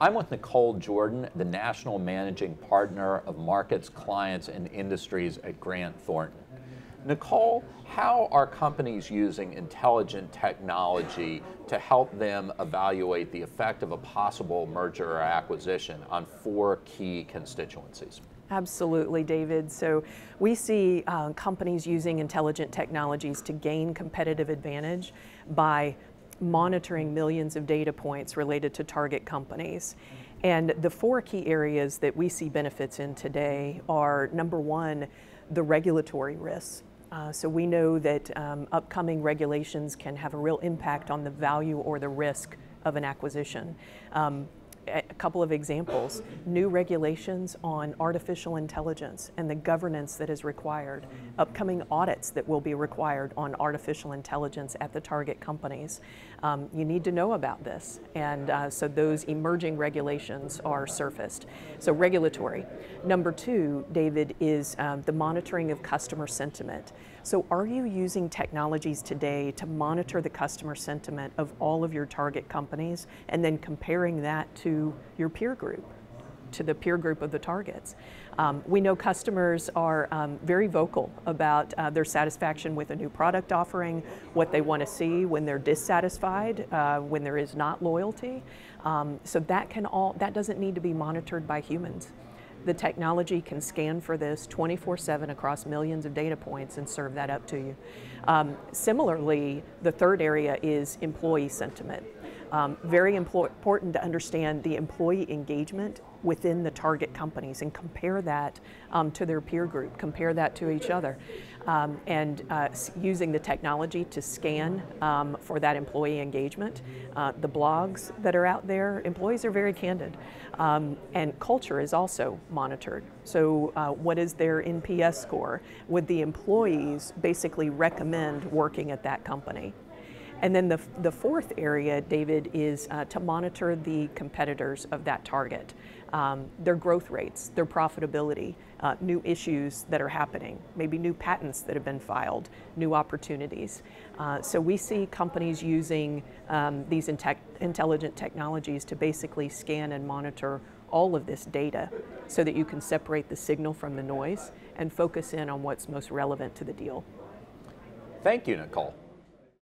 I'm with Nichole Jordan, the National Managing Partner of Markets, Clients, and Industries at Grant Thornton. Nichole, how are companies using intelligent technology to help them evaluate the effect of a possible merger or acquisition on four key constituencies? Absolutely, David. So we see companies using intelligent technologies to gain competitive advantage by monitoring millions of data points related to target companies. And the four key areas that we see benefits in today are, number one, the regulatory risks. So we know that upcoming regulations can have a real impact on the value or the risk of an acquisition. A couple of examples: new regulations on artificial intelligence and the governance that is required, upcoming audits that will be required on artificial intelligence at the target companies. You need to know about this, and so those emerging regulations are surfaced. So regulatory. Number two, David, is the monitoring of customer sentiment. So are you using technologies today to monitor the customer sentiment of all of your target companies and then comparing that to your peer group, to the peer group of the targets? We know customers are very vocal about their satisfaction with a new product offering, what they want to see when they're dissatisfied, when there is not loyalty. So that doesn't need to be monitored by humans. The technology can scan for this 24/7 across millions of data points and serve that up to you. Similarly, the third area is employee sentiment. Very important to understand the employee engagement within the target companies and compare that to their peer group, compare that to each other, and using the technology to scan for that employee engagement. The blogs that are out there, employees are very candid, and culture is also monitored. So what is their NPS score? Would the employees basically recommend working at that company? And then the fourth area, David, is to monitor the competitors of that target, their growth rates, their profitability, new issues that are happening, maybe new patents that have been filed, new opportunities. So we see companies using these intelligent technologies to basically scan and monitor all of this data so that you can separate the signal from the noise and focus in on what's most relevant to the deal. Thank you, Nichole.